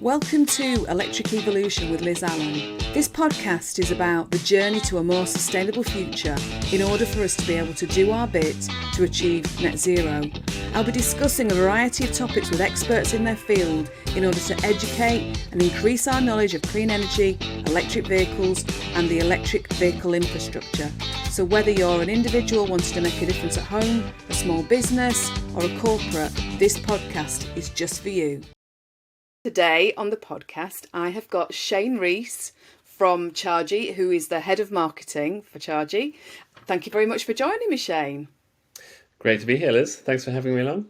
Welcome to Electric Evolution with Liz Allan. This podcast is about the journey to a more sustainable future in order for us to be able to do our bit to achieve net zero. I'll be discussing a variety of topics with experts in their field in order to educate and increase our knowledge of clean energy, electric vehicles and the electric vehicle infrastructure. So whether you're an individual wanting to make a difference at home, a small business or a corporate, this podcast is just for you. Today on the podcast, I have got Shayne Rees from Char'gy, who is the head of marketing for Char'gy. Thank you very much for joining me, Shayne. Great to be here, Liz. Thanks for having me along.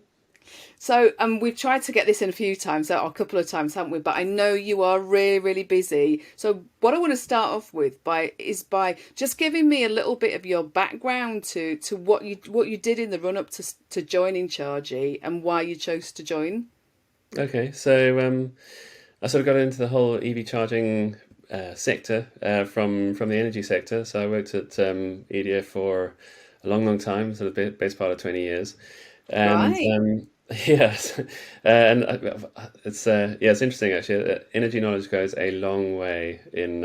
So we've tried to get this in a few times, or a couple of times, haven't we? But I know you are really, really busy. So what I want to start off with is by just giving me a little bit of your background to what you did in the run up to joining Char'gy and why you chose to join. Okay, so I sort of got into the whole EV charging sector from the energy sector. So I worked at EDF for a long time, sort of best part of 20 years. And Right. yes, and it's interesting actually. Energy knowledge goes a long way in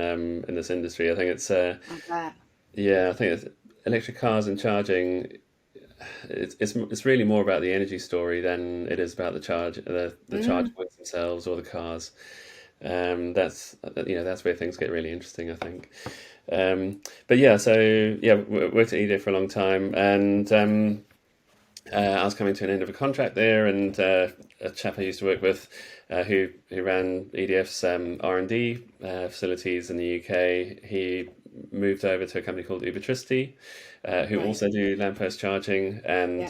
this industry. I think it's I bet. I think electric cars and charging. It's really more about the energy story than it is about the charge points themselves or the cars. That's where things get really interesting, I think. Worked at EDF for a long time, and I was coming to an end of a contract there, and a chap I used to work with, who ran EDF's R&D facilities in the UK, he moved over to a company called Ubertricity, who Right. also do lamppost charging, and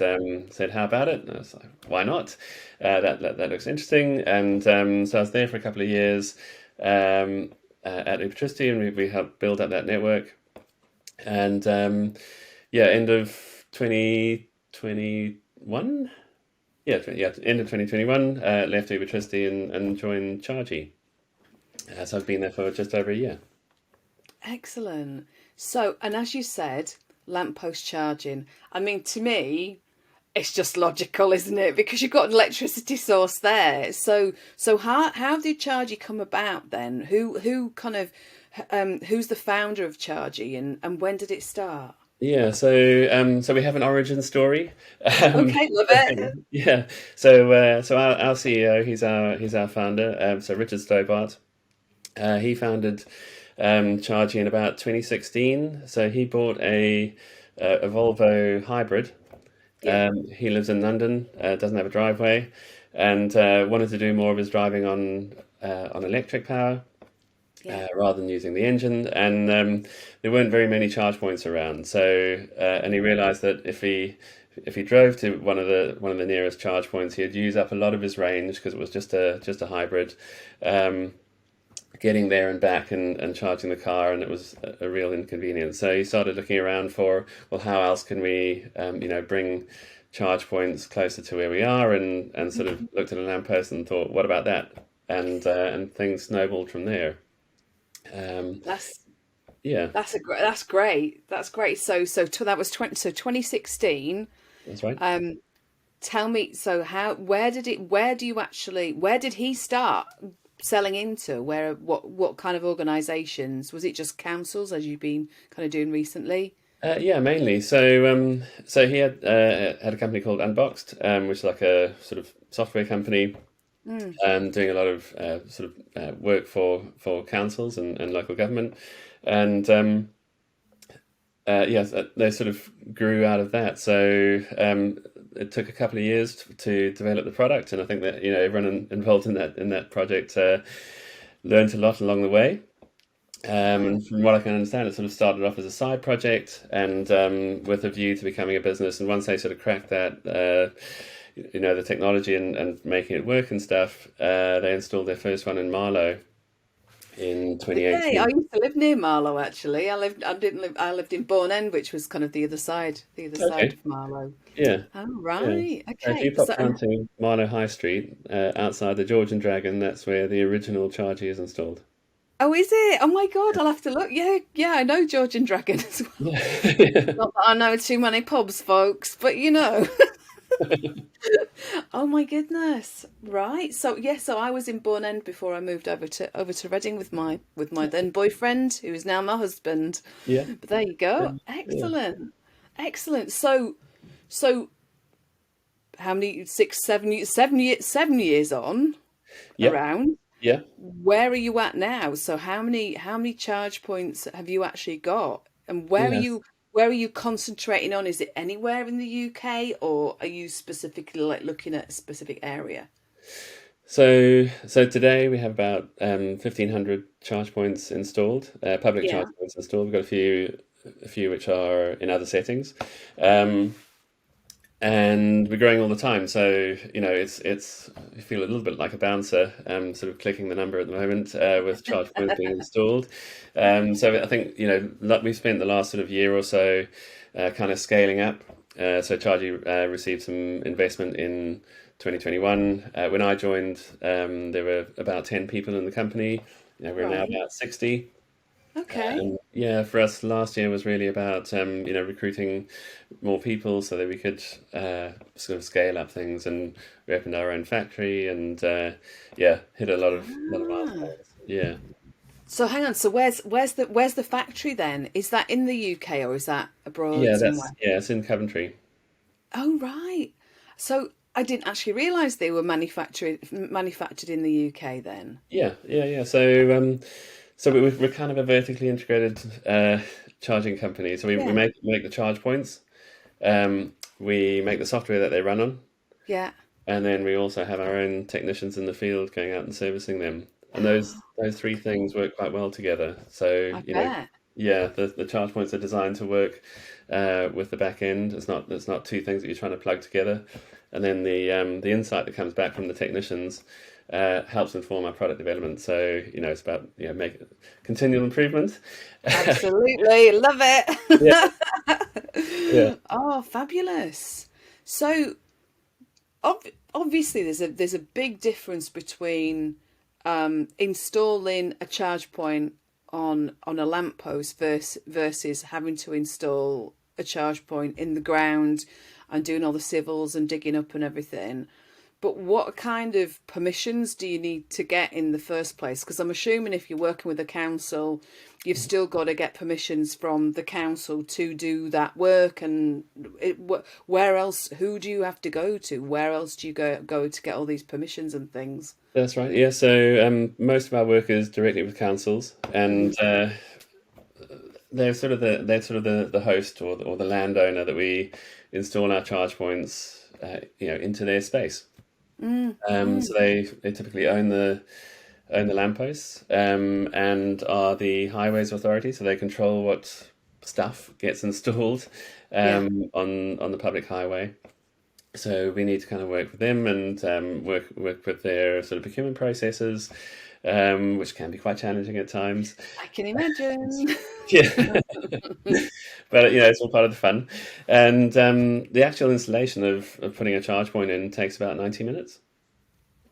said, "How about it?" And I was like, "Why not? That looks interesting." And so I was there for a couple of years at Ubertricity, and we helped build up that network. And end of 2021. End of 2021, left Ubertricity and joined Char'gy. So I've been there for just over a year. Excellent. So, and as you said, lamppost charging. I mean, to me, it's just logical, isn't it? Because you've got an electricity source there. So how did Char'gy come about then? Who kind of who's the founder of Char'gy and when did it start? Yeah, so we have an origin story. Okay, love it. Yeah, so our CEO, he's our founder. So Richard Stobart, he founded Char'gy in about 2016. So he bought a Volvo hybrid. Yeah. He lives in London, doesn't have a driveway, and wanted to do more of his driving on electric power. Yeah. Rather than using the engine, and there weren't very many charge points around. So, and he realised that if he drove to one of the nearest charge points, he'd use up a lot of his range because it was just a hybrid. Getting there and back and charging the car, and it was a real inconvenience. So he started looking around for, well, how else can we, bring charge points closer to where we are, and sort of looked at a lamppost and thought, what about that? And things snowballed from there. That's Yeah, that's great. That's great. That was 2016. that's right. Tell me, so where did he start selling into? What kind of organisations? Was it just councils, as you've been kind of doing recently? Yeah, mainly. So he had a company called Unboxed, which is like a sort of software company, doing a lot of work for councils and local government, and they sort of grew out of that. So it took a couple of years to develop the product, and I think that everyone involved in that project learned a lot along the way. And from what I can understand, it sort of started off as a side project, and with a view to becoming a business. And once they sort of cracked that, the technology and making it work and stuff, they installed their first one in Marlow in Okay, I 2018. used to live near Marlow actually. I lived in Bourne End, which was kind of the other side Okay, of Marlow. yeah, Oh, yeah. right. So if you Okay. pop down to Marlow High Street, outside the George and Dragon, that's where the original Chargy is installed. Oh, is it? Oh my God, I'll have to look. Yeah, yeah, I know George and Dragon as well. Yeah. Not that I know too many pubs, folks, but Oh my goodness. Right. So yes, so I was in Bourne End before I moved over to Reading with my then boyfriend, who is now my husband. Yeah, But there you go. yeah, Excellent. Excellent. So how many 6, 7 years 7 years on yeah, around? yeah, Where are you at now? So how many charge points have you actually got? And yes. where are you concentrating on? Is it anywhere in the UK, or are you specifically like looking at a specific area? So today we have about 1,500 charge points installed, public charge Yeah. points installed. We've got a few which are in other settings. Um, and we're growing all the time. So it's I feel a little bit like a bouncer, sort of clicking the number at the moment with charge points being installed. So I think we've spent the last sort of year or so kind of scaling up. So Char'gy received some investment in 2021. When I joined, there were about 10 people in the company. We're now Right. about 60. Okay. Yeah, for us, last year was really about recruiting more people so that we could sort of scale up things, and we opened our own factory, and yeah, hit a lot of Ah. milestones. Yeah, So hang on. So where's the factory then? Is that in the UK or is that abroad yeah, somewhere? it's in Coventry. Oh, right. So I didn't actually realize they were manufactured in the UK then. Yeah, yeah, yeah. So we're kind of a vertically integrated charging company. So we Yeah. make the charge points. We make the software that they run on. Yeah. And then we also have our own technicians in the field going out and servicing them. And those three things work quite well together. So, I bet. yeah, the charge points are designed to work with the back end. It's not two things that you're trying to plug together. And then the insight that comes back from the technicians helps inform our product development. So, it's about make continual improvement. Absolutely. Love Yeah, it. yeah, Oh, fabulous. So obviously there's a big difference between installing a charge point on a lamppost versus having to install a charge point in the ground and doing all the civils and digging up and everything. But what kind of permissions do you need to get in the first place? Because I'm assuming if you're working with a council, you've still got to get permissions from the council to do that work. And where else? Who do you have to go to? Where else do you go to get all these permissions and things? that's right. Yeah, so most of our work is directly with councils, and they're sort of the host or the landowner that we install our charge points into their space. So they typically own the lampposts, and are the highways authority, so they control what stuff gets installed Yeah. on the public highway. So we need to kind of work with them and work with their sort of procurement processes, which can be quite challenging at times. I can imagine. Yeah, but it's all part of the fun. And the actual installation of putting a charge point in takes about 90 minutes.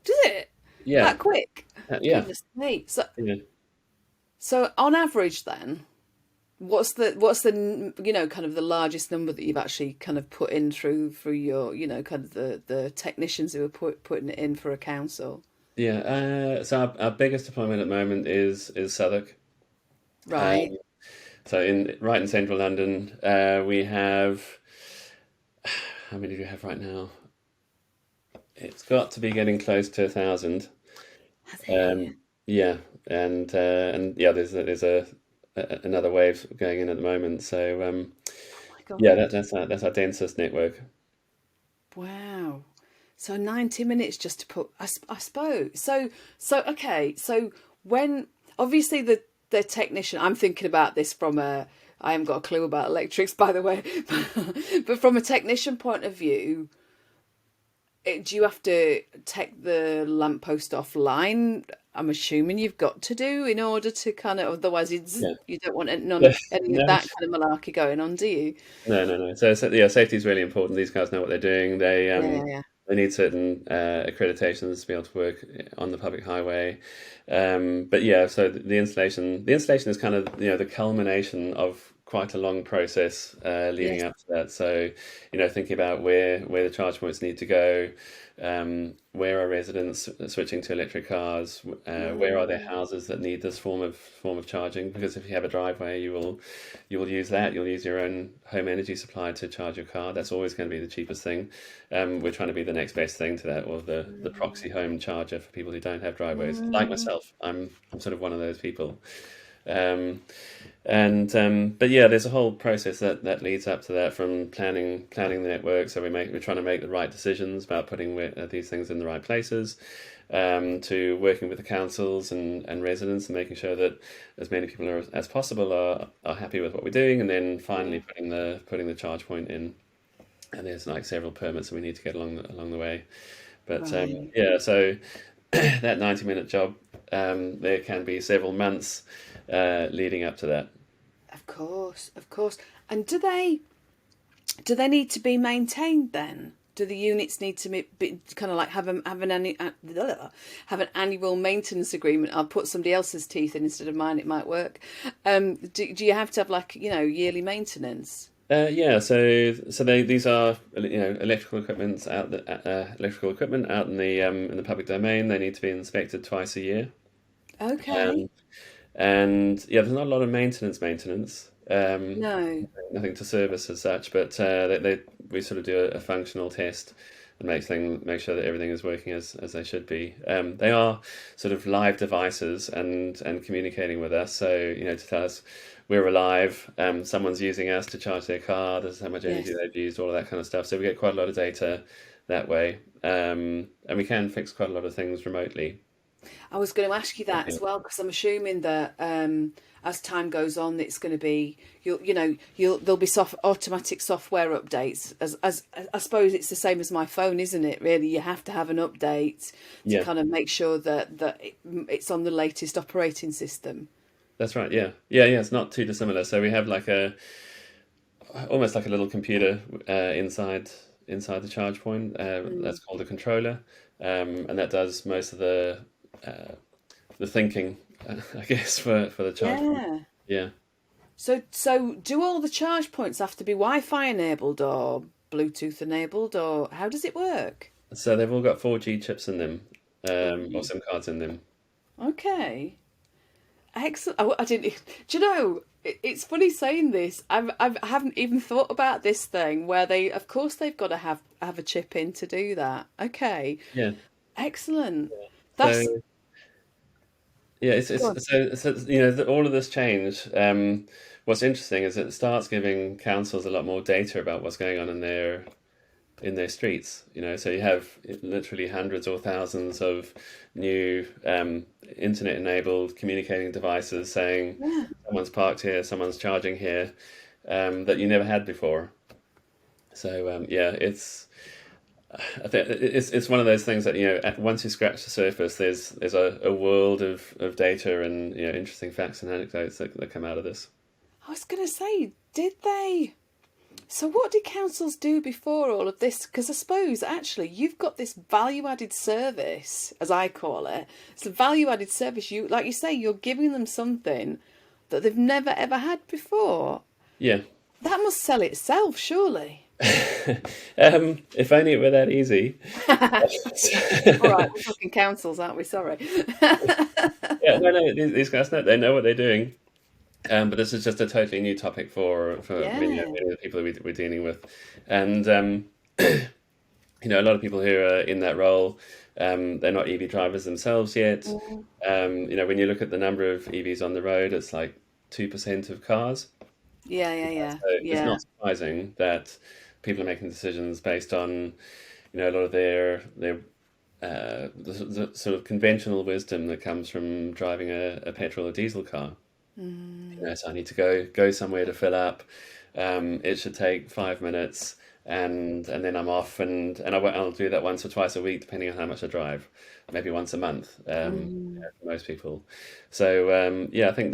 Does it? Yeah, That quick? yeah, Goodness me. So yeah. so on average then, what's the kind of the largest number that you've actually kind of put in through your kind of the technicians who are putting it in for a council? Yeah, so our biggest deployment at the moment is Southwark. Right. Um, so right in central London, we have how many do we have right now? It's got to be getting close to 1,000. Has it? Um, yeah, and yeah, another wave going in at the moment. So Oh my yeah, God. that's our densest network. Wow. So 90 minutes just to put, I suppose. So okay. So when obviously the technician, I'm thinking about this from I haven't got a clue about electrics, by the way, but from a technician point of view, do you have to take the lamppost offline? I'm assuming you've got to do in order to kind of, otherwise Yeah. you don't want none of any of No, that kind of malarkey going on, do you? no, no, no. So yeah, safety is really important. These guys know what they're doing. Yeah, yeah, yeah. They need certain accreditations to be able to work on the public highway. But yeah, so the installation is kind of the culmination of quite a long process leading Yes. up to that. So, thinking about where the charge points need to go, where are residents switching to electric cars, where are there houses that need this form of charging? Because if you have a driveway, you will use that. You'll use your own home energy supply to charge your car. That's always going to be the cheapest thing. We're trying to be the next best thing to that, or the proxy home charger for people who don't have driveways. Like myself, I'm sort of one of those people. Um, but yeah, there's a whole process that leads up to that, from planning the network. So we're trying to make the right decisions about putting these things in the right places, to working with the councils and residents and making sure that as many people as possible are happy with what we're doing, and then finally putting the charge point in. And there's like several permits that we need to get along the way. But Right. yeah, so that 90-minute job, there can be several months leading up to that. Of course, of course. And do they need to be maintained then? Do the units need to be kind of like have an annual maintenance agreement? I'll put somebody else's teeth in instead of mine. It might work. Do you have to have like yearly maintenance? Yeah, so these are electrical electrical equipment out in the public domain. They need to be inspected twice a year. Okay. Um, and yeah, there's not a lot of maintenance. No. Nothing to service as such, but we sort of do a functional test and make sure that everything is working as they should be. They are sort of live devices and communicating with us, so to tell us we're alive. Someone's using us to charge their car. This is how much energy Yes. they've used, all of that kind of stuff. So we get quite a lot of data that way, and we can fix quite a lot of things remotely. I was going to ask you that Yeah. as well because I'm assuming that as time goes on, it's going to be there'll be automatic software updates. As I suppose it's the same as my phone, isn't it? Really, you have to have an update to Yeah, kind of make sure that it's on the latest operating system. that's right. Yeah, yeah, yeah. It's not too dissimilar. So we have like almost like a little computer inside the charge point. That's called a controller, and that does most of uh, the thinking, I guess, for the charge point. Yeah. Yeah. So do all the charge points have to be Wi-Fi enabled or Bluetooth enabled, or how does it work? So they've all got 4G chips in them, or Right. SIM cards in them. Okay. Excellent. I didn't. Do you know? It's funny saying this. I haven't even thought about this thing where of course, they've got to have a chip in to do that. Okay. Yeah. Excellent. That's So yeah, go on. all of this change. What's interesting is it starts giving councils a lot more data about what's going on in their streets. So you have literally hundreds or thousands of new internet-enabled communicating devices saying Yeah. someone's parked here, someone's charging here, that you never had before. So yeah, I think it's one of those things that once you scratch the surface, there's a world of data and interesting facts and anecdotes that come out of this. I was going to say, did they? So, what did councils do before all of this? Because I suppose actually you've got this value-added service, as I call it. It's a value-added service. Like you say, you're giving them something that they've never ever had before. Yeah. That must sell itself, surely. If only it were that easy. All right, we're talking councils, aren't we? Sorry. Yeah, no, these guys know they know what they're doing. But this is just a totally new topic for Yeah. many of the people that we're dealing with, and a lot of people who are in that role, they're not EV drivers themselves yet. Mm. When you look at the number of EVs on the road, it's like 2% of cars. Yeah, yeah, yeah, So it's yeah. not surprising that people are making decisions based on, a lot of their the sort of conventional wisdom that comes from driving a petrol or diesel car. So I need to go somewhere to fill up. It should take 5 minutes, and then I'm off, and I'll do that once or twice a week, depending on how much I drive. Maybe once a month, Mm. for most people. So yeah, I think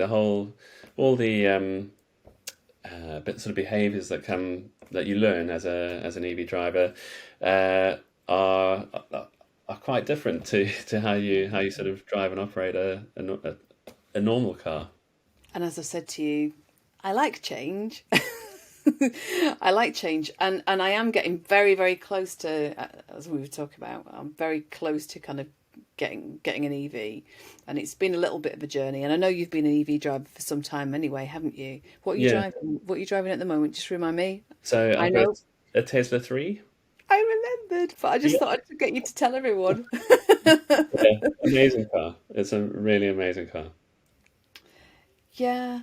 all the sort of behaviors that you learn as an EV driver uh, are are quite different to how you sort of drive and operate a normal car. And as I said to you, I like change. I like change, and I am getting very, very close to, as we were talking about, I'm very close to kind of getting an EV, and it's been a little bit of a journey. And I know you've been an EV driver for some time anyway, haven't you? What are you Yeah. driving? What are you driving at the moment? Just remind me. So I I've got know. a Tesla 3. I remembered, but I just Yeah. thought I'd get you to tell everyone. Yeah. Amazing car. It's a really amazing car. Yeah,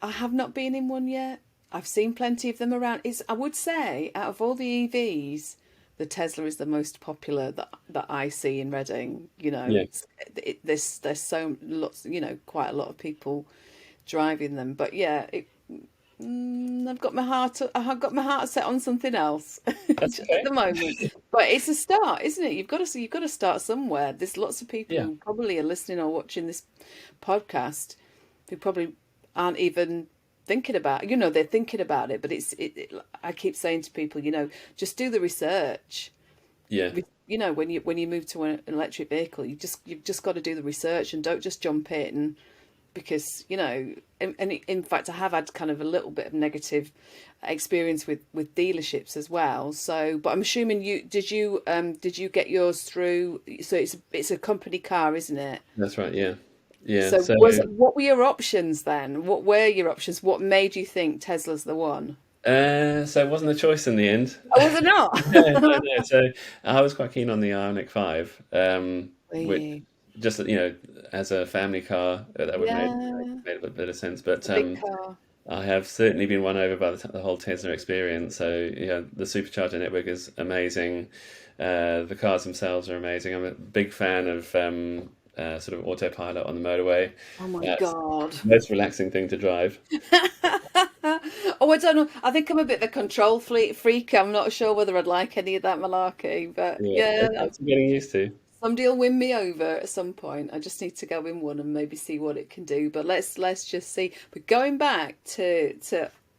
I have not been in one yet. I've seen plenty of them around. It's, I would say, out of all the EVs, the Tesla is the most popular that I see in Reading. You know, Yeah. there's so lots, quite a lot of people driving them. But yeah, I've got my heart set on something else at That's okay. the moment. But it's a start, isn't it? You've got to start somewhere. There's lots of people Yeah. who probably are listening or watching this podcast who probably aren't even thinking about, they're thinking about it, but I keep saying to people, just do the research. Yeah. When you move to an electric vehicle, you've just got to do the research and don't just jump in, because and in fact I have had kind of a little bit of negative experience with dealerships as well. So, but I'm assuming did you get yours through, so it's a company car, isn't it? That's right. Yeah. Yeah. So So, what were your options then? What were your options? What made you think Tesla's the one? so it wasn't a choice in the end. Oh, was it No, no, not? no. So I was quite keen on the Ioniq 5, Were which you? just, as a family car, that would Yeah, made a bit of sense. But it's a big car. I have certainly been won over by the whole Tesla experience. So, the supercharger network is amazing. The cars themselves are amazing. I'm a big fan of sort of autopilot on the motorway. Oh my It's God. the most relaxing thing to drive. Oh, I don't know. I think I'm a bit of a control freak. I'm not sure whether I'd like any of that malarkey, but Yeah, yeah, it takes some getting used to. somebody will win me over at some point. I just need to go in one and maybe see what it can do. But let's just see. But going back to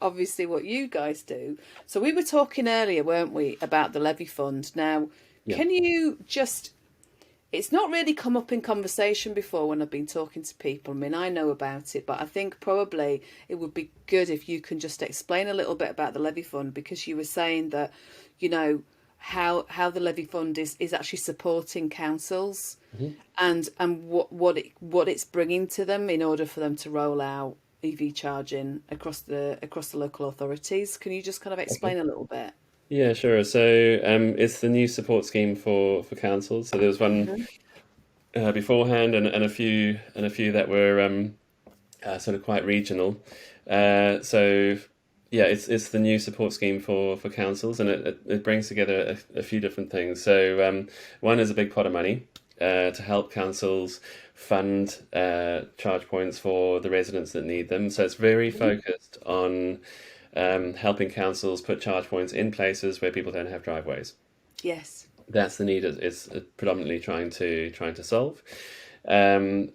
obviously what you guys do. So we were talking earlier, weren't we, about the levy fund. Now, Yeah. can you just, it's not really come up in conversation before when I've been talking to people. I mean, I know about it, but I think probably it would be good if you can just explain a little bit about the levy fund, because you were saying that, how the levy fund is actually supporting councils, and what it's bringing to them in order for them to roll out EV charging across the local authorities. Can you just kind of explain a little bit? Yeah, sure. So it's the new support scheme for councils. So there was one beforehand, and a few that were sort of quite regional. So yeah, it's the new support scheme for councils, and it brings together a few different things. So one is a big pot of money to help councils fund charge points for the residents that need them. So it's very focused on helping councils put charge points in places where people don't have driveways. Yes. That's the need it's predominantly trying to solve. And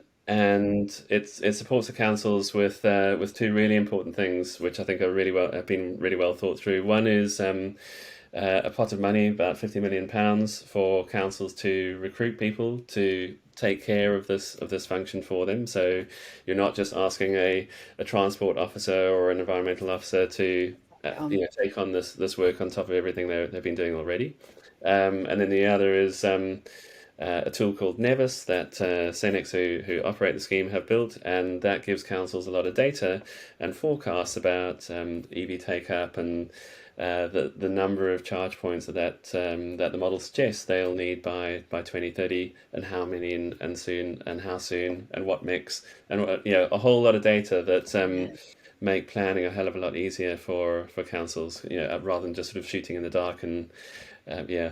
it supports the councils with two really important things, which I think have been really well thought through. One is a pot of money, about £50 million, for councils to recruit people to take care of this function for them. So you're not just asking a transport officer or an environmental officer to take on this work on top of everything they've been doing already. And then the other is a tool called Nevis that Cenex, who operate the scheme, have built, and that gives councils a lot of data and forecasts about EV take up and the number of charge points that the model suggests they'll need by 2030, and how many and soon, and how soon, and what mix, and a whole lot of data that make planning a hell of a lot easier for councils, rather than just sort of shooting in the dark and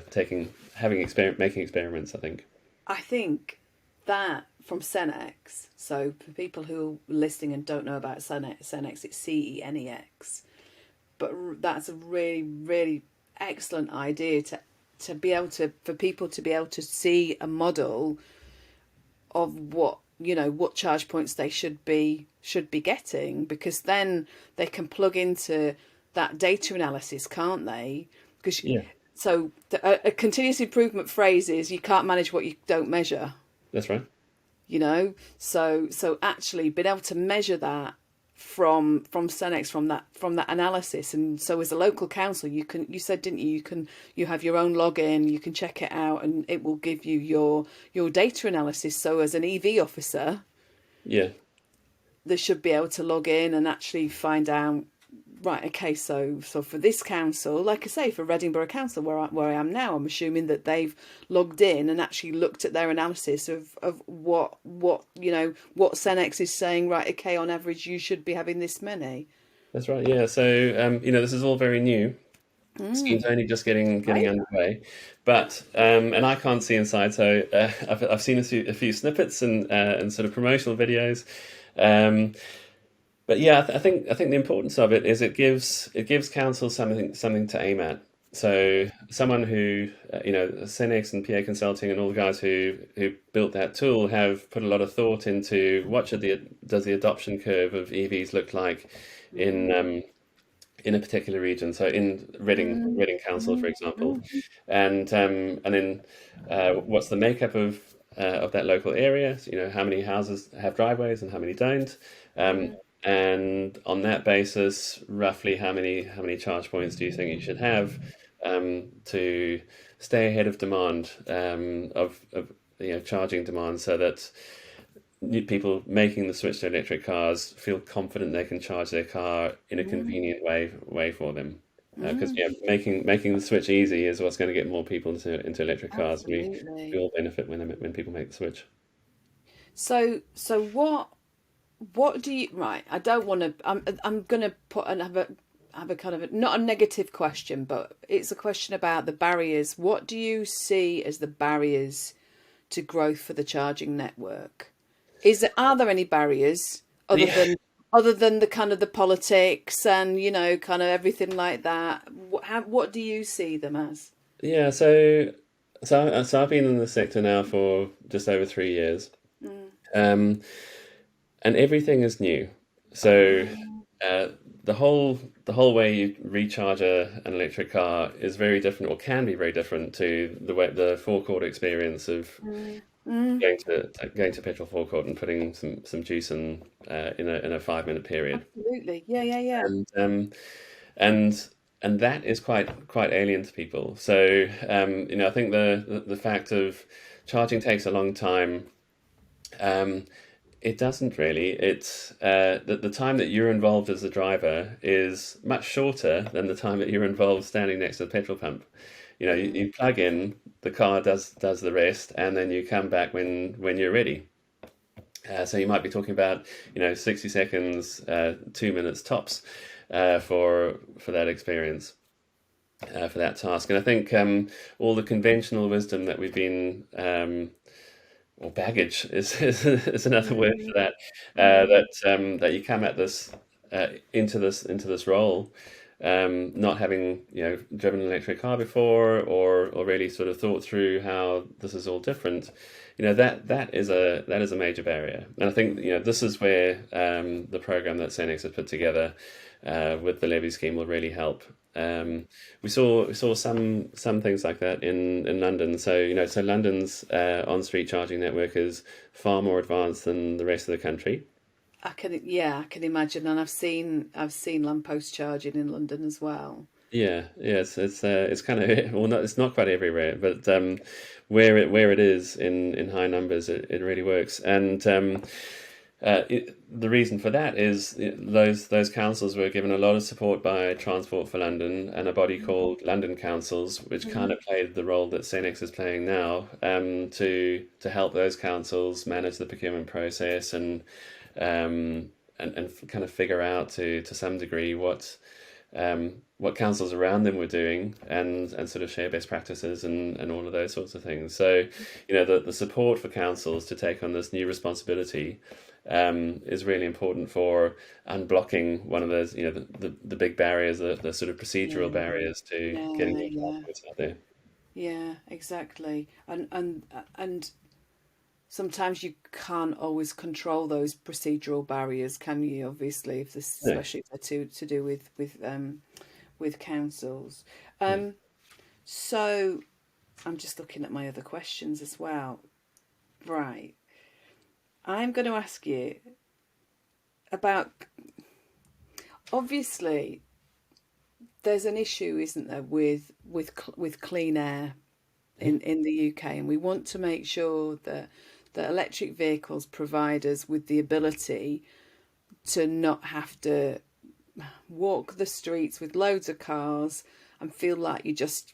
making experiments, I think. I think that from Cenex, so for people who are listening and don't know about Cenex, it's CENEX. But that's a really, really excellent idea to be able for people to be able to see a model of what charge points they should be getting, because then they can plug into that data analysis, can't they? Because so a continuous improvement phrase is, you can't manage what you don't measure. That's right. So actually being able to measure that from Cenex, from that analysis. And so as a local council, you said, didn't you, you have your own login, you can check it out, and it will give you your data analysis. So as an EV officer, Yeah, they should be able to log in and actually find out, right, okay, so for this council, like I say, for Reading Borough Council, where I am now, I'm assuming that they've logged in and actually looked at their analysis of what what Cenex is saying, right, okay, on average you should be having this many. that's right. Yeah, so this is all very new. Scheme's only just getting Right. underway, but and I can't see inside, so I've seen a few snippets and sort of promotional videos. Um, But yeah, I think the importance of it is it gives councils something to aim at. So someone who Cenex and PA Consulting and all the guys who built that tool have put a lot of thought into what does the adoption curve of EVs look like in a particular region. So in Reading Council, for example, and then what's the makeup of that local area? So, how many houses have driveways and how many don't? And on that basis, roughly how many charge points do you think you should have to stay ahead of demand of charging demand, so that people making the switch to electric cars feel confident they can charge their car in a convenient way for them. Because making the switch easy is what's going to get more people into electric cars. We Absolutely. all benefit when people make the switch. So what do you, right, I don't want to, I'm going to put and have a kind of not a negative question, but it's a question about the barriers. What do you see as the barriers to growth for the charging network? Are there any barriers Yeah, other than the kind of the politics and kind of everything like that? What do you see them as? yeah. So I've been in the sector now for just over 3 years, um, and everything is new. So uh, the whole way you recharge an electric car is very different, or can be very different, to the forecourt experience of going to petrol forecourt and putting some juice in a 5 minute period. Absolutely. Yeah, yeah, yeah. And and and that is quite alien to people. So I think the fact of charging takes a long time. Um, it doesn't really. It's the time that you're involved as a driver is much shorter than the time that you're involved standing next to the petrol pump. You plug in, the car does the rest, and then you come back when you're ready. So you might be talking about 60 seconds, 2 minutes tops for that experience, for that task. And I think all the conventional wisdom that we've been or baggage is another word for that. That you come at this into this role, not having driven an electric car before, or really sort of thought through how this is all different. That is a major barrier, and I think this is where the program that Cenex has put together with the levy scheme will really help. We saw some things like that in London. So London's on-street charging network is far more advanced than the rest of the country. I can imagine, and I've seen lamppost charging in London as well. Yeah, yeah, it's kind of well, not it's not quite everywhere, but where it is in high numbers, it really works. And the reason for that is those councils were given a lot of support by Transport for London and a body called London Councils, which kind of played the role that Cenex is playing now, to help those councils manage the procurement process and kind of figure out to some degree what councils around them were doing, and sort of share best practices and all of those sorts of things. So, the support for councils to take on this new responsibility is really important for unblocking one of those, the big barriers, the sort of procedural Yeah, barriers to getting yeah, your yeah, passports out there. yeah, exactly. And sometimes you can't always control those procedural barriers, can you? Obviously, if this, Yeah, especially if they're to do with councils. yeah. Um, so I'm just looking at my other questions as well. Right. I'm going to ask you about obviously there's an issue, isn't there, with clean air in the UK, and we want to make sure that electric vehicles provide us with the ability to not have to walk the streets with loads of cars and feel like you're just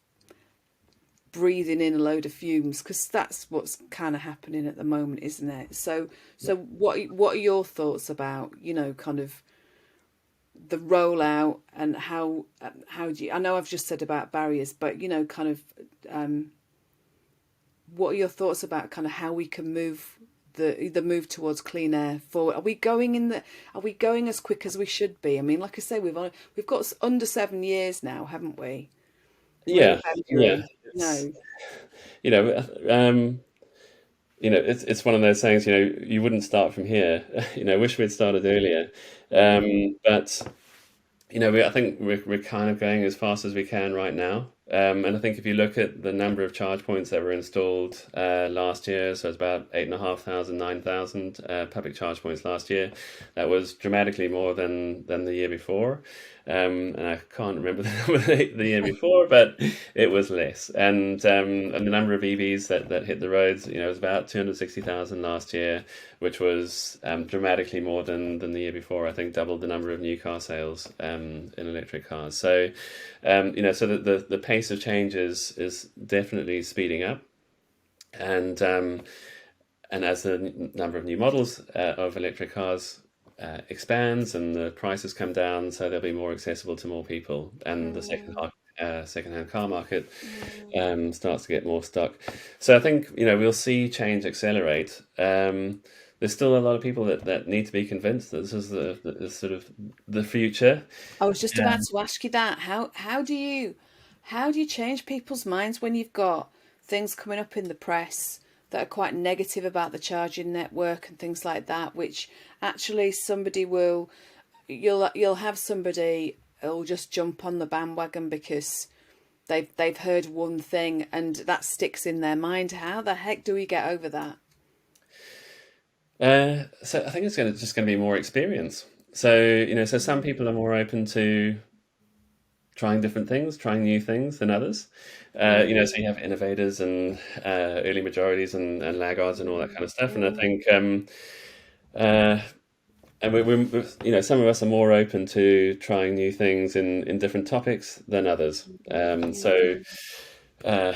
breathing in a load of fumes, because that's what's kind of happening at the moment, isn't it? So what are your thoughts about, kind of the rollout, and how do you, I know I've just said about barriers, but kind of what are your thoughts about kind of how we can move the move towards clean air forward? Are we going as quick as we should be? I mean, like I say, we've got under 7 years now, haven't we? We're in Yeah, yeah. February. It's No. you know, it's one of those sayings. You wouldn't start from here. Wish we'd started earlier. But I think we're kind of going as fast as we can right now. And I think if you look at the number of charge points that were installed last year, so it's about 8,500, 9,000 public charge points last year. That was dramatically more than the year before. And I can't remember the number the year before, but it was less. And the number of EVs that hit the roads, was about 260,000 last year, which was dramatically more than the year before. I think doubled the number of new car sales in electric cars. So, so the pace of change is definitely speeding up, and as the number of new models of electric cars expands and the prices come down, so they'll be more accessible to more people, and the second-hand car market starts to get more stock. So I think we'll see change accelerate. There's still a lot of people that need to be convinced that this is the sort of the future. I was just about to ask you that. How do you change people's minds when you've got things coming up in the press that are quite negative about the charging network and things like that, which actually you'll have somebody who'll just jump on the bandwagon because they've heard one thing and that sticks in their mind. How the heck do we get over that? So I think it's just going to be more experience. So some people are more open to trying different things, trying new things than others. So you have innovators and early majorities and laggards and all that kind of stuff. And I think, and some of us are more open to trying new things in different topics than others. So a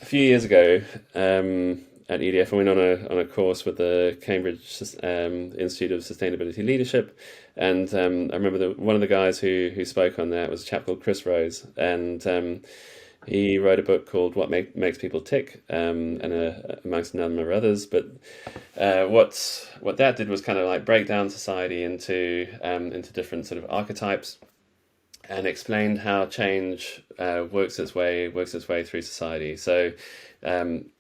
few years ago, at EDF, I went on a course with the Cambridge Institute of Sustainability Leadership, and I remember one of the guys who spoke on that was a chap called Chris Rose, and he wrote a book called What Makes People Tick, and amongst a number of others. But what that did was kind of like break down society into different sort of archetypes, and explained how change works its way through society. So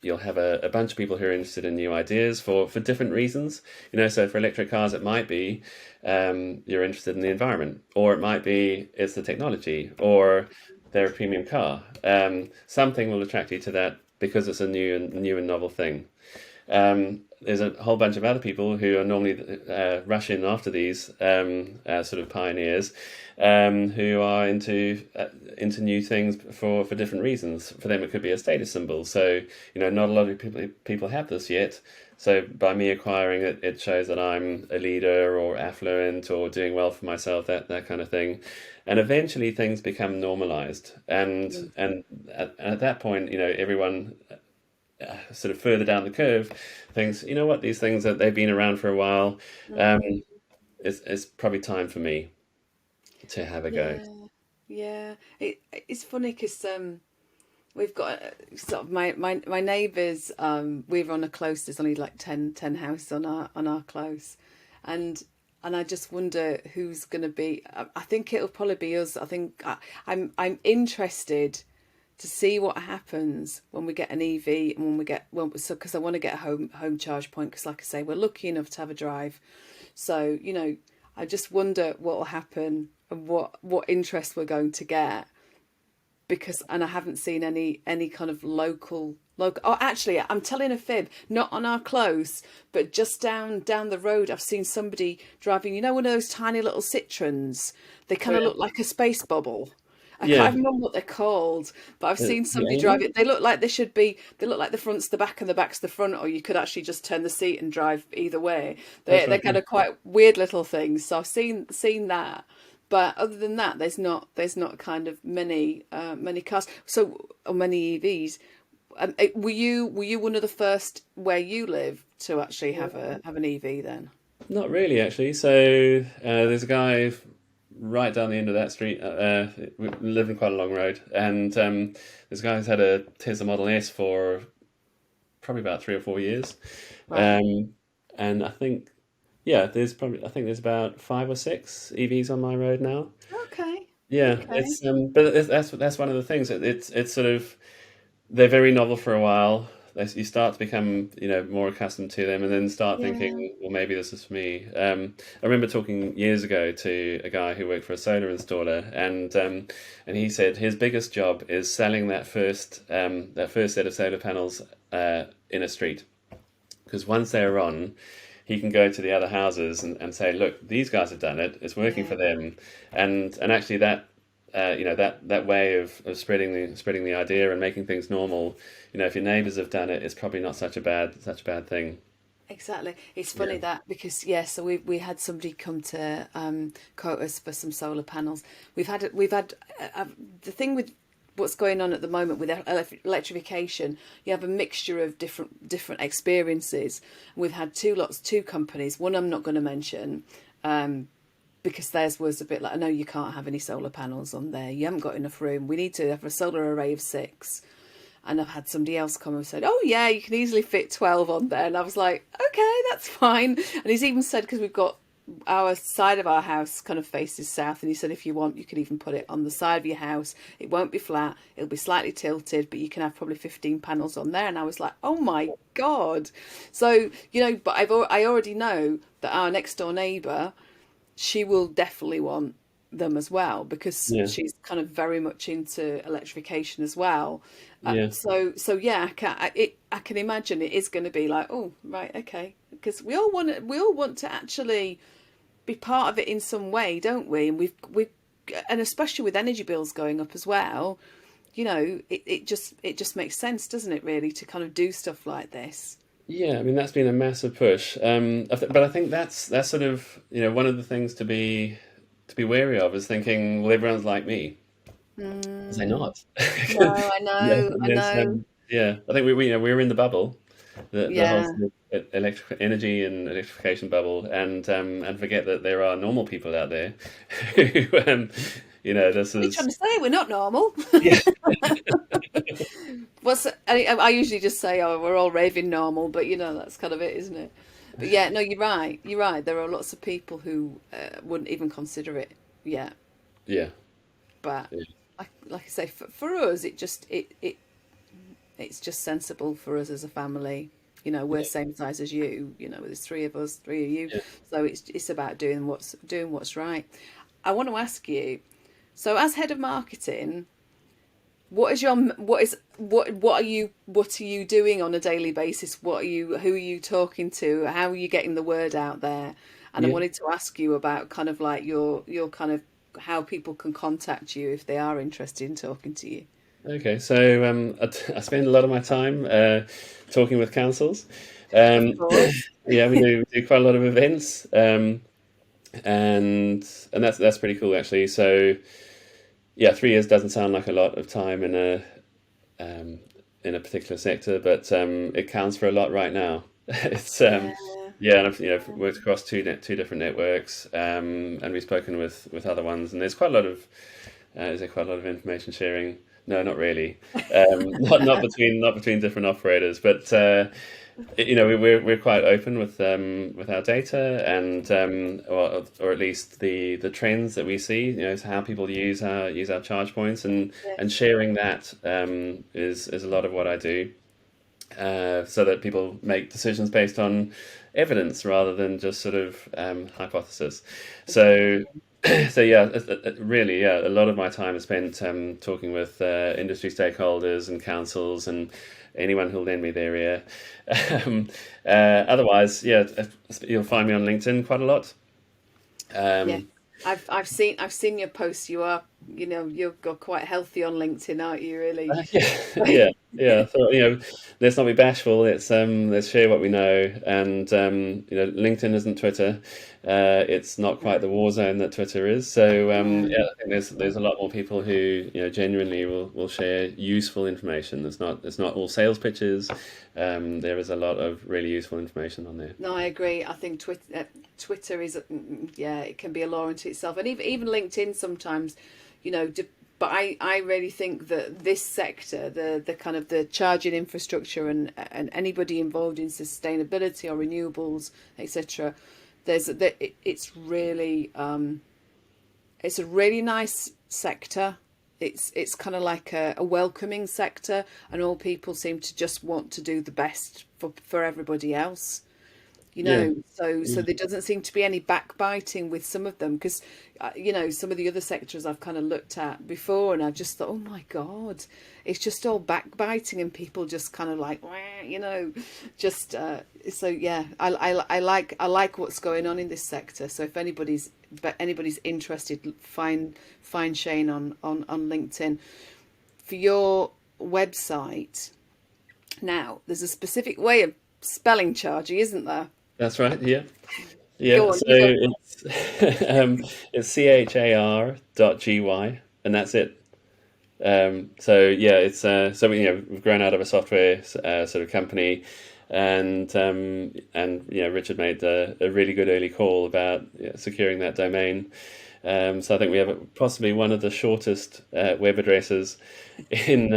you'll have a bunch of people who are interested in new ideas for different reasons. So for electric cars, it might be you're interested in the environment, or it might be it's the technology, or they're a premium car. Something will attract you to that because it's a new and novel thing. There's a whole bunch of other people who are normally rush in after these sort of pioneers, who are into new things for different reasons. For them, it could be a status symbol. So not a lot of people have this yet. So by me acquiring it, it shows that I'm a leader or affluent or doing well for myself, that kind of thing. And eventually things become normalized, and at that point, everyone sort of further down the curve thinks, what, these things that they've been around for a while, it's probably time for me to have a go. Yeah. It's funny because we've got sort of my neighbours. We're on a close. There's only like 10 houses on our close, and I just wonder who's going to be. I think it'll probably be us. I think I'm interested to see what happens when we get an EV and because I want to get a home charge point, because like I say, we're lucky enough to have a drive. So I just wonder what will happen and what interest we're going to get, and I haven't seen any kind of local Local. Oh, actually, I'm telling a fib. Not on our close, but just down the road. I've seen somebody driving. You know, one of those tiny little Citroens. They Oh kind of yeah, look like a space bubble. I can't yeah. even remember what they're called, but I've seen The somebody drive Amy? it. They look like they should be. They look like the front's the back and the back's the front, or you could actually just turn the seat and drive either way. That's They're right. kind of quite weird little things. So I've seen that. But other than that, there's not kind of many cars. So or many EVs. Were you one of the first where you live to actually have an EV then? Not really, actually. So there's a guy right down the end of that street. We live in quite a long road, and this guy has had a Tesla Model S for probably about 3 or 4 years. Right. Um, and I think, yeah, I think there's about 5 or 6 EVs on my road now. Okay. Yeah, Okay. but that's one of the things. It's sort of they're very novel for a while. You start to become, more accustomed to them, and then start Yeah. thinking, well, maybe this is for me. I remember talking years ago to a guy who worked for a solar installer, and he said his biggest job is selling that first set of solar panels in a street, because once they're on, he can go to the other houses and say, look, these guys have done it. It's working Yeah. for them, and actually that way of spreading the idea and making things normal. If your neighbours have done it, it's probably not such a bad thing. Exactly. It's Yeah. funny that because yeah, so we had somebody come to quote us for some solar panels. The thing with what's going on at the moment with electrification. You have a mixture of different experiences. We've had two companies. One I'm not going to mention. Because theirs was a bit like, no, you can't have any solar panels on there. You haven't got enough room. We need to have a solar array of 6. And I've had somebody else come and said, oh, yeah, you can easily fit 12 on there. And I was like, okay, that's fine. And he's even said, because we've got our side of our house kind of faces south. And he said, if you want, you could even put it on the side of your house. It won't be flat. It'll be slightly tilted, but you can have probably 15 panels on there. And I was like, oh, my God. So, but I already know that our next door neighbour, she will definitely want them as well because Yeah, she's kind of very much into electrification as well. yeah, So yeah, I can imagine it is going to be like, oh right, okay, because we all want to actually be part of it in some way, don't we? And and especially with energy bills going up as well, it just makes sense, doesn't it, really, to kind of do stuff like this. yeah. I mean, that's been a massive push. But I think that's sort of one of the things to be wary of is thinking, well, everyone's like me. Is they Mm, not? no, I Yeah, know, I know. yeah. I think we're in the bubble, the whole Yeah. sort of electric energy and electrification bubble, and forget that there are normal people out there who, this What are you trying is to say? We're not normal. yeah, I usually just say, oh, we're all raving normal, but that's kind of it, isn't it? But yeah, no, you're right. You're right. There are lots of people who wouldn't even consider it yet. yeah, But yeah, like I say, for us, it's just sensible for us as a family. We're yeah, same size as you. There's 3 of us, 3 of you. yeah. So it's about doing what's right. I want to ask you. So as head of marketing, what are you doing on a daily basis? Who are you talking to? How are you getting the word out there? And I Yeah. wanted to ask you about kind of like your kind of how people can contact you if they are interested in talking to you. Okay, so I spend a lot of my time talking with councils. Of Um, course. yeah, we do quite a lot of events, and that's pretty cool actually. So yeah, 3 years doesn't sound like a lot of time um, in a particular sector, but it counts for a lot right now. It's Yeah. yeah, and I've worked across two different networks, and we've spoken with other ones, and there's quite a lot of is there quite a lot of information sharing? No, not really. Not between different operators, but we're quite open with our data and or at least the trends that we see. So how people use our charge points and Yes. sharing that is a lot of what I do, so that people make decisions based on evidence rather than just sort of hypothesis. So, Exactly. so yeah, really, yeah, a lot of my time is spent talking with industry stakeholders and councils, and anyone who'll lend me their ear. Um, Otherwise, yeah, you'll find me on LinkedIn quite a lot. Yeah, Um, I've seen your posts. You're quite healthy on LinkedIn, aren't you? Really? Yeah, yeah, yeah. So let's not be bashful. Let's share what we know. And LinkedIn isn't Twitter. It's not quite the war zone that Twitter is. So No. yeah, I think there's a lot more people who genuinely will share useful information. It's not all sales pitches. There is a lot of really useful information on there. No, I agree. I think Twitter is, yeah, it can be a law unto itself, and even LinkedIn sometimes, you know. But I really think that this sector, the kind of the charging infrastructure and anybody involved in sustainability or renewables, etc. It's a really nice sector. It's kind of like a welcoming sector, and all people seem to just want to do the best for everybody else. Yeah, So there doesn't seem to be any backbiting with some of them, because some of the other sectors I've kind of looked at before, and I've just thought, oh my God, it's just all backbiting, and people just kind of like, "Wah," just so yeah, I like what's going on in this sector. So if anybody's interested, find Shane on LinkedIn for your website. Now there's a specific way of spelling Char'gy, isn't there? that's right. Yeah. Yeah, Go on, so give a it's it's char.gy, and that's it. So yeah, it's so we've grown out of a software sort of company, and Richard made a really good early call about securing that domain. So I think we have possibly one of the shortest web addresses in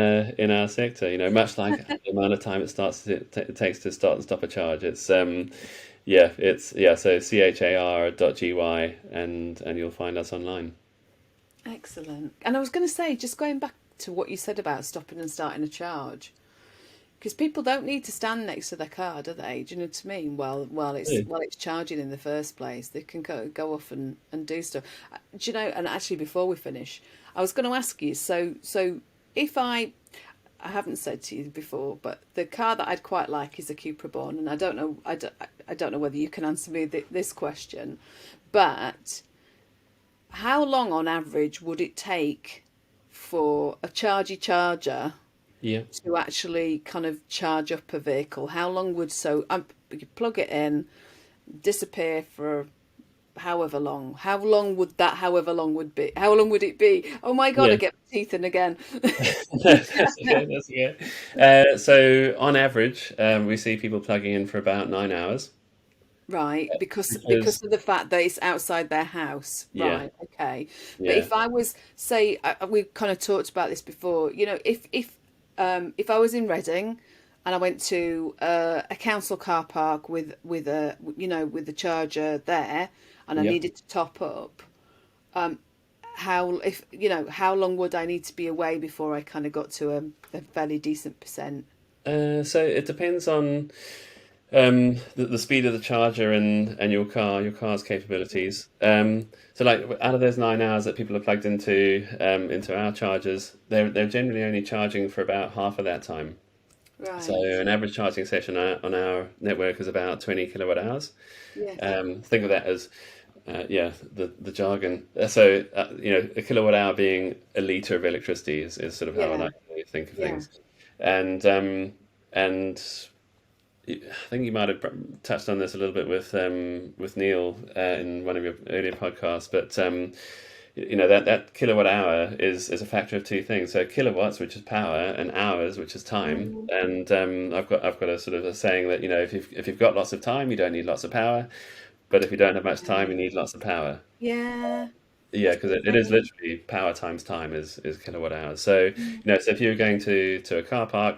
our sector. Much like the amount of time it takes to start and stop a charge. So char.gy, and you'll find us online. excellent. And I was going to say, just going back to what you said about stopping and starting a charge, because people don't need to stand next to their car, do they? Do you know what I mean? Well, while it's charging in the first place, they can go off and do stuff. Do you know? And actually, before we finish, I was going to ask you. So if I haven't said to you before, but the car that I'd quite like is a Cupra Born, and I don't know whether you can answer me this question, but how long on average would it take for a Chargy charger Yeah. to actually kind of charge up a vehicle? How long you plug it in, disappear for however long? How long would that however long would be? How long would it be? Oh my God, I Yeah. get my teeth in again. That's okay. That's okay. So on average, we see people plugging in for about 9 hours Right, because because of the fact that it's outside their house. yeah, Right, okay. But yeah, if I was, say, we kind of talked about this before. If I was in Reading and I went to a council car park with a charger there, and I yeah. needed to top up, how long would I need to be away before I kind of got to a fairly decent percent? So it depends on the speed of the charger and your car's capabilities. So like out of those 9 hours that people are plugged into our chargers, they're generally only charging for about half of that time. So Right. an average charging session on our network is about 20 kilowatt hours. Yes. Think of that as the jargon. A kilowatt hour being a liter of electricity is sort of how I Yeah. like to think of Yeah. things. And I think you might have touched on this a little bit with Neil in one of your earlier podcasts, but that kilowatt hour is a factor of two things. So kilowatts, which is power, and hours, which is time. Mm. And I've got a sort of a saying that if you've got lots of time, you don't need lots of power, but if you don't have much time, you need lots of power. Yeah. Yeah, because it is Okay. literally power times time is kilowatt hours. So if you're going to a car park,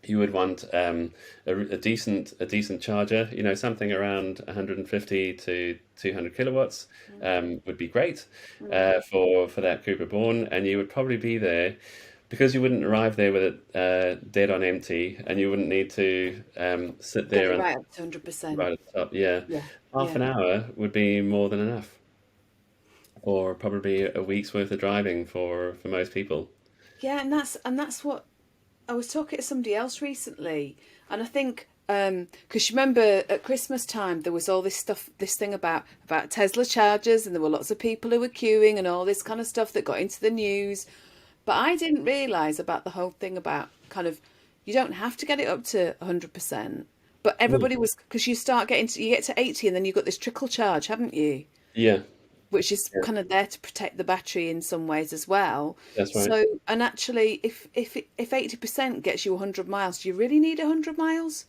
you would want a decent charger. Something around 150 to 200 kilowatts would be great for that Cooper Born, and you would probably be there because you wouldn't arrive there with it dead on empty, and you wouldn't need to sit Get there it and right up to 100%. right at the top. Yeah, Yeah. half Yeah. an hour would be more than enough, or probably a week's worth of driving for most people. Yeah, and that's what I was talking to somebody else recently, and I think because you remember at Christmas time there was all this stuff, this thing about Tesla chargers, and there were lots of people who were queuing and all this kind of stuff that got into the news. But I didn't realise about the whole thing about kind of you don't have to get it up to 100%. But No. everybody was, because you get to 80 and then you've got this trickle charge, haven't you? Yeah, Which is yeah, kind of there to protect the battery in some ways as well. that's right. So, and actually, if 80% gets you 100 miles, do you really need 100 miles?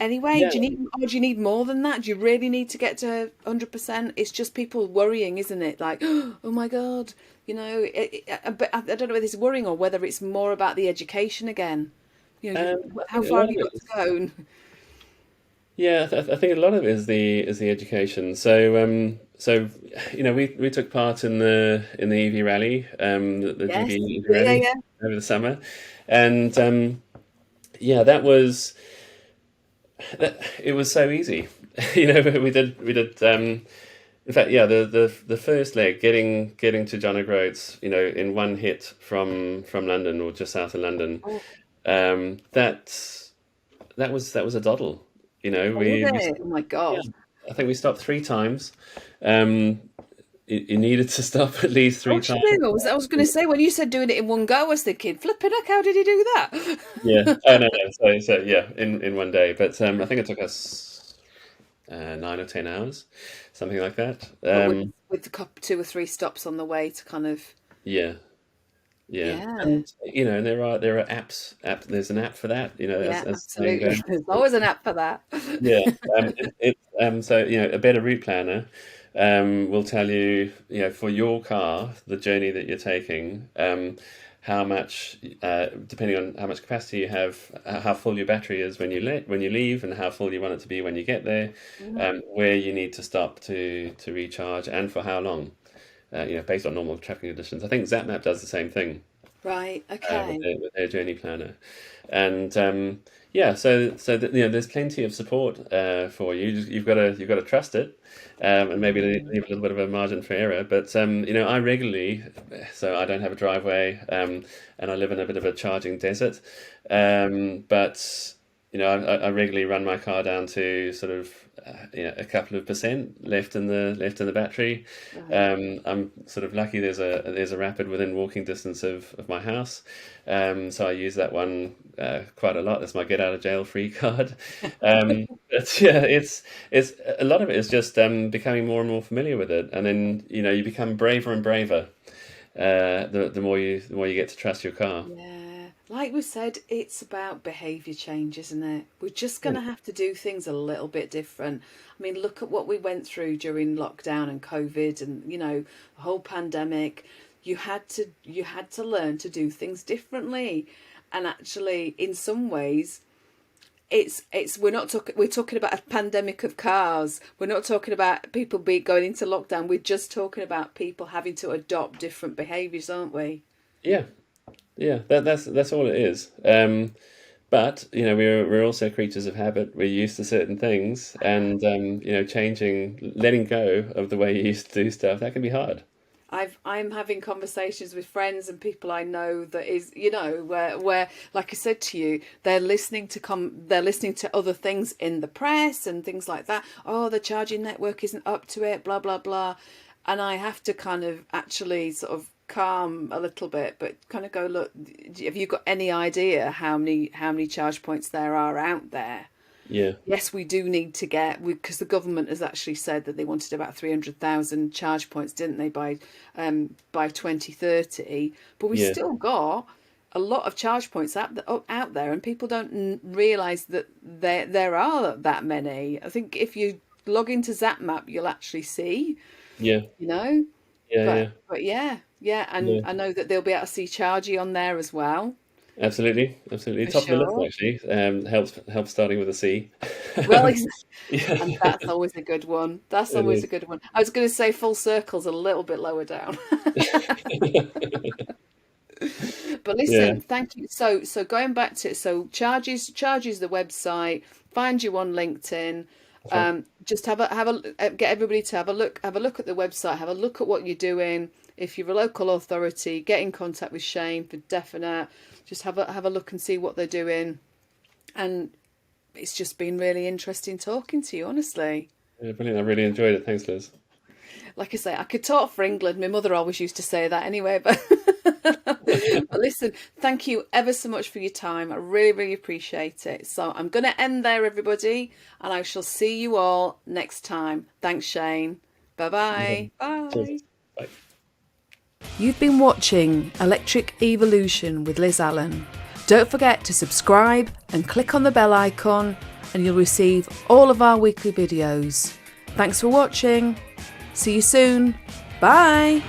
Anyway, Yeah, do you need more than that? Do you really need to get to 100%? It's just people worrying, isn't it? Like, oh my God, but I don't know whether it's worrying or whether it's more about the education again. I How think a far lot have of you it got to go? Yeah, I think a lot of it is the education. So we took part in the EV rally, the Yes. GB EV Yeah, yeah, rally yeah. over the summer, and yeah, that was it was so easy. We did. In fact, yeah, the first leg getting to John O'Groats, in one hit from London or just south of London. Oh, That was a doddle. was We it? Oh my Yeah, God. I think we stopped three times. Um, you needed to stop at least three Gosh, times. you know, I was going to say, when you said doing it in one go, I was thinking, flipping heck, how did he do Yeah. that? Oh no. So yeah, in one day. But I think it took us 9 or 10 hours, something like that. But with the two or three stops on the way to kind of, Yeah, yeah. yeah, And there are apps. There's an app for that. yeah, As the saying absolutely. goes. There's always an app for that. Yeah. So a better route planner will tell you, for your car, the journey that you're taking, how much, depending on how much capacity you have, how full your battery is when you leave, and how full you want it to be when you get there, Mhm. where you need to stop to recharge, and for how long, based on normal traffic conditions. I think ZapMap does the same thing Right, with okay. their journey planner, and yeah, there's plenty of support for you. You've got to trust it, and maybe leave a little bit of a margin for error. But I regularly, so I don't have a driveway, and I live in a bit of a charging desert, but I regularly run my car down to sort of a couple of percent left in the battery. Right. I'm sort of lucky. There's a rapid within walking distance of my house, so I use that one quite a lot. That's my get out of jail free card. But yeah, it's a lot of it is just becoming more and more familiar with it, and then you become braver and braver. The more you get to trust your car. Yeah, like we said, it's about behaviour change, isn't it? We're just going Yeah. to have to do things a little bit different. I mean, look at what we went through during lockdown and COVID, and the whole pandemic. You had to learn to do things differently, and actually, in some ways, we're talking about a pandemic of cars. We're not talking about people going into lockdown. We're just talking about people having to adopt different behaviours, aren't we? Yeah, yeah, that's all it is. But we're also creatures of habit. We're used to certain things, and changing, letting go of the way you used to do stuff, that can be hard. I'm having conversations with friends and people I know that is, where like I said to you, they're listening to other things in the press and things like that. Oh, the charging network isn't up to it, blah blah blah. And I have to kind of actually sort of calm a little bit, but kind of go, look, have you got any idea how many charge points there are out there? Yeah, Yes, we do need to because the government has actually said that they wanted about 300,000 charge points, didn't they, by 2030? But we yeah, still got a lot of charge points out there, and people don't realise that there are that many. I think if you log into ZapMap, you'll actually see, yeah, you know. yeah, But yeah, but yeah, yeah, and yeah. I know that they'll be able to see Char'gy on there as well, Absolutely, absolutely. for Top of the list sure. actually. Helps starting with a C. Well, Yeah, and that's always a good one. That's it always a is. good one. I was going to say full circle's a little bit lower down. But Yeah, listen, thank you. So going back to, so Charges the website, find you on LinkedIn. Just get everybody to have a look at the website, have a look at what you're doing. If you're a local authority, get in contact with Shayne for definite. Just have a look and see what they're doing. And it's just been really interesting talking to you, honestly. Yeah, brilliant. I really enjoyed it. Thanks, Liz. Like I say, I could talk for England. My mother always used to say that anyway. But, but listen, thank you ever so much for your time. I really, really appreciate it. So I'm going to end there, everybody, and I shall see you all next time. Thanks, Shayne. Bye-bye. Bye. Cheers. Bye. You've been watching Electric Evolution with Liz Allan. Don't forget to subscribe and click on the bell icon, and you'll receive all of our weekly videos. Thanks for watching. See you soon. Bye.